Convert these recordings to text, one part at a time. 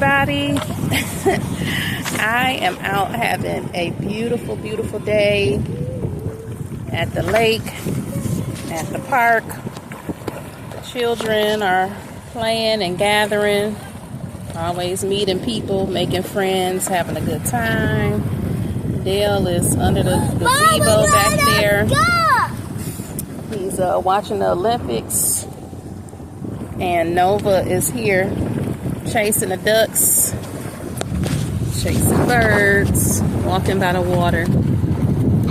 everybody. I am out having a beautiful, beautiful day at the lake, at the park. Children are playing and gathering, always meeting people, making friends, having a good time. Dale is under the gazebo back there. He's watching the Olympics. And Nova is here chasing the ducks, chasing birds, walking by the water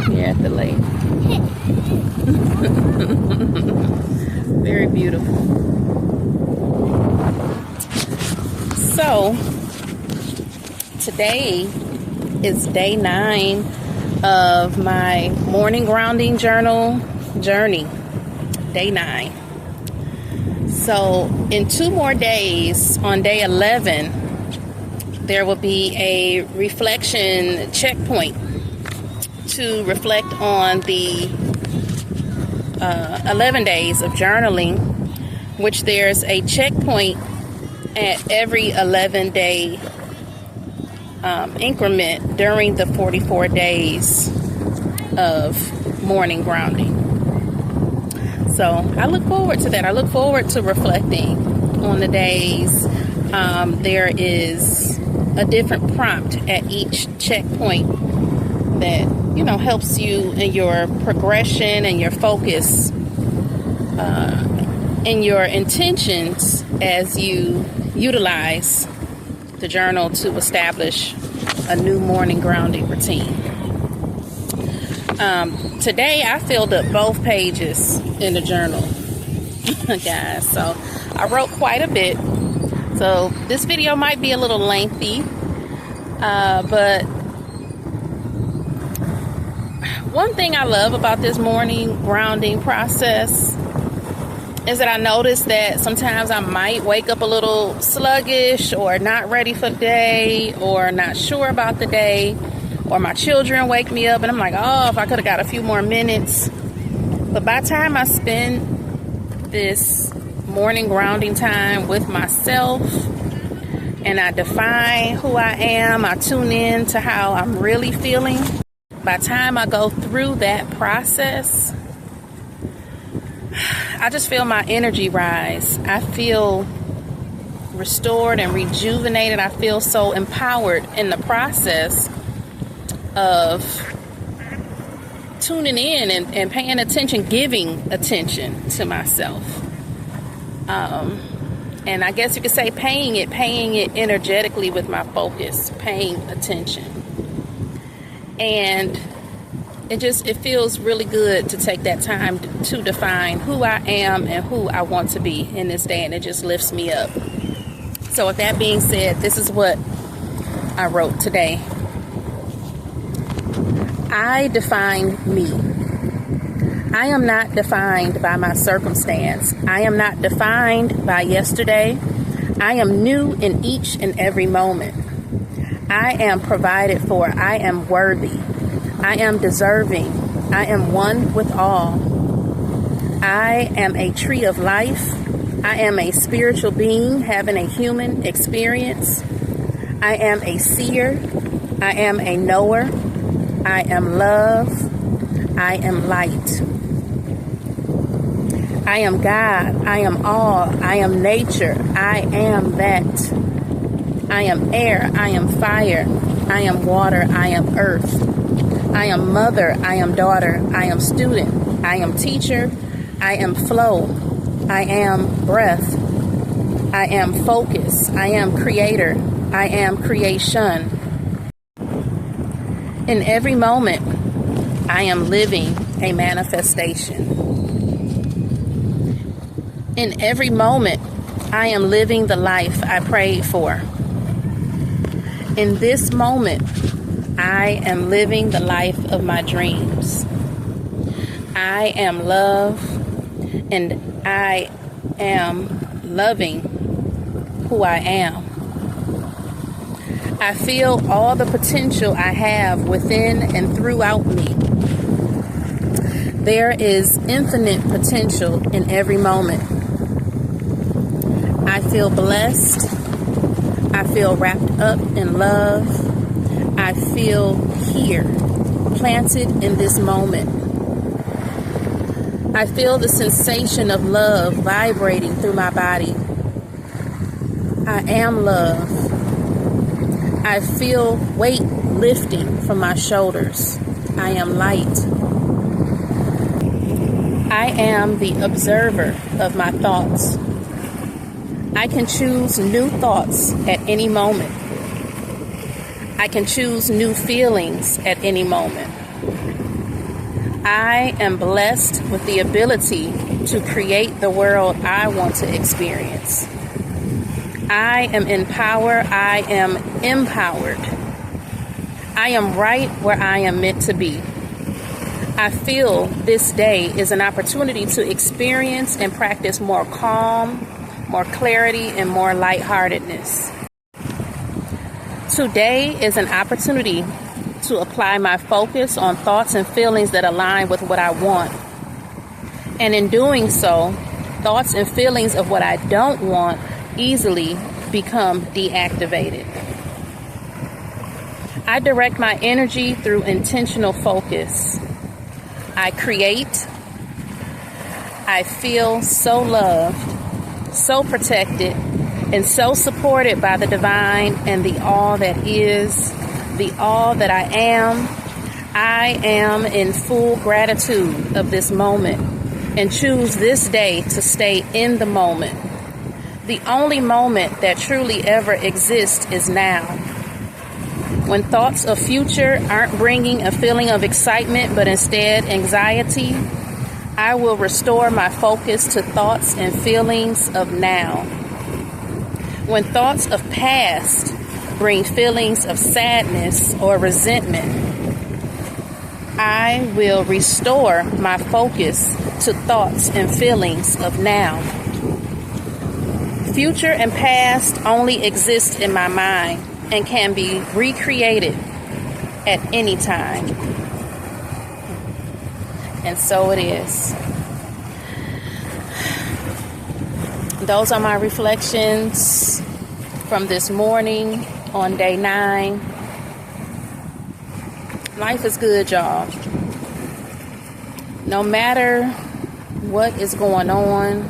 here at the lake. Very beautiful. So, today is day 9 of my morning grounding journal journey. Day 9. So, in 2 more days, on day 11, there will be a reflection checkpoint to reflect on the 11 days of journaling, which there's a checkpoint at every 11-day increment during the 44 days of morning grounding. So I look forward to that. I look forward to reflecting on the days. There is a different prompt at each checkpoint that, helps you in your progression and your focus and your intentions as you utilize the journal to establish a new morning grounding routine. Today I filled up both pages in the journal, guys. So I wrote quite a bit. So this video might be a little lengthy, but one thing I love about this morning grounding process is that I notice that sometimes I might wake up a little sluggish or not ready for the day or not sure about the day, or my children wake me up and I'm like, oh, if I could have got a few more minutes. But by the time I spend this morning grounding time with myself and I define who I am, I tune in to how I'm really feeling. By the time I go through that process, I just feel my energy rise. I feel restored and rejuvenated. I feel so empowered in the process of tuning in and paying attention, giving attention to myself. And I guess you could say paying it energetically with my focus, paying attention. And it feels really good to take that time to define who I am and who I want to be in this day, and it just lifts me up. So with that being said, this is what I wrote today. I define me. I am not defined by my circumstance. I am not defined by yesterday. I am new in each and every moment. I am provided for. I am worthy. I am deserving. I am one with all. I am a tree of life. I am a spiritual being having a human experience. I am a seer. I am a knower. I am love. I am light. I am God. I am all. I am nature. I am that. I am air. I am fire. I am water. I am earth. I am mother. I am daughter. I am student. I am teacher. I am flow. I am breath. I am focus. I am creator. I am creation. In every moment, I am living a manifestation. In every moment, I am living the life I prayed for. In this moment, I am living the life of my dreams. I am love, and I am loving who I am. I feel all the potential I have within and throughout me. There is infinite potential in every moment. I feel blessed. I feel wrapped up in love. I feel here, planted in this moment. I feel the sensation of love vibrating through my body. I am love. I feel weight lifting from my shoulders. I am light. I am the observer of my thoughts. I can choose new thoughts at any moment. I can choose new feelings at any moment. I am blessed with the ability to create the world I want to experience. I am in power. I am empowered. I am right where I am meant to be. I feel this day is an opportunity to experience and practice more calm, more clarity, and more lightheartedness. Today is an opportunity to apply my focus on thoughts and feelings that align with what I want. And in doing so, thoughts and feelings of what I don't want easily become deactivated. I direct my energy through intentional focus. I create. I feel so loved, so protected, and so supported by the divine and the all that is, the all that I am. I am in full gratitude of this moment and choose this day to stay in the moment. The only moment that truly ever exists is now. When thoughts of future aren't bringing a feeling of excitement, but instead anxiety, I will restore my focus to thoughts and feelings of now. When thoughts of past bring feelings of sadness or resentment, I will restore my focus to thoughts and feelings of now. Future and past only exist in my mind and can be recreated at any time. And so it is. Those are my reflections from this morning on day 9. Life is good, y'all. No matter what is going on,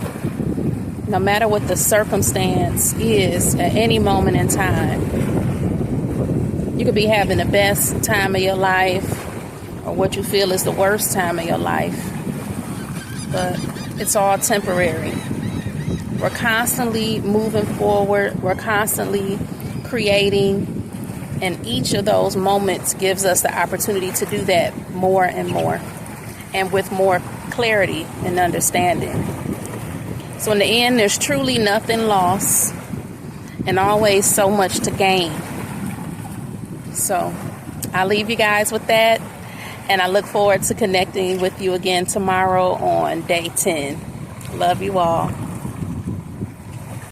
no matter what the circumstance is at any moment in time, you could be having the best time of your life or what you feel is the worst time of your life, but it's all temporary. We're constantly moving forward. We're constantly creating, and each of those moments gives us the opportunity to do that more and more, and with more clarity and understanding. So in the end, there's truly nothing lost and always so much to gain. So I'll leave you guys with that, and I look forward to connecting with you again tomorrow on day 10. Love you all.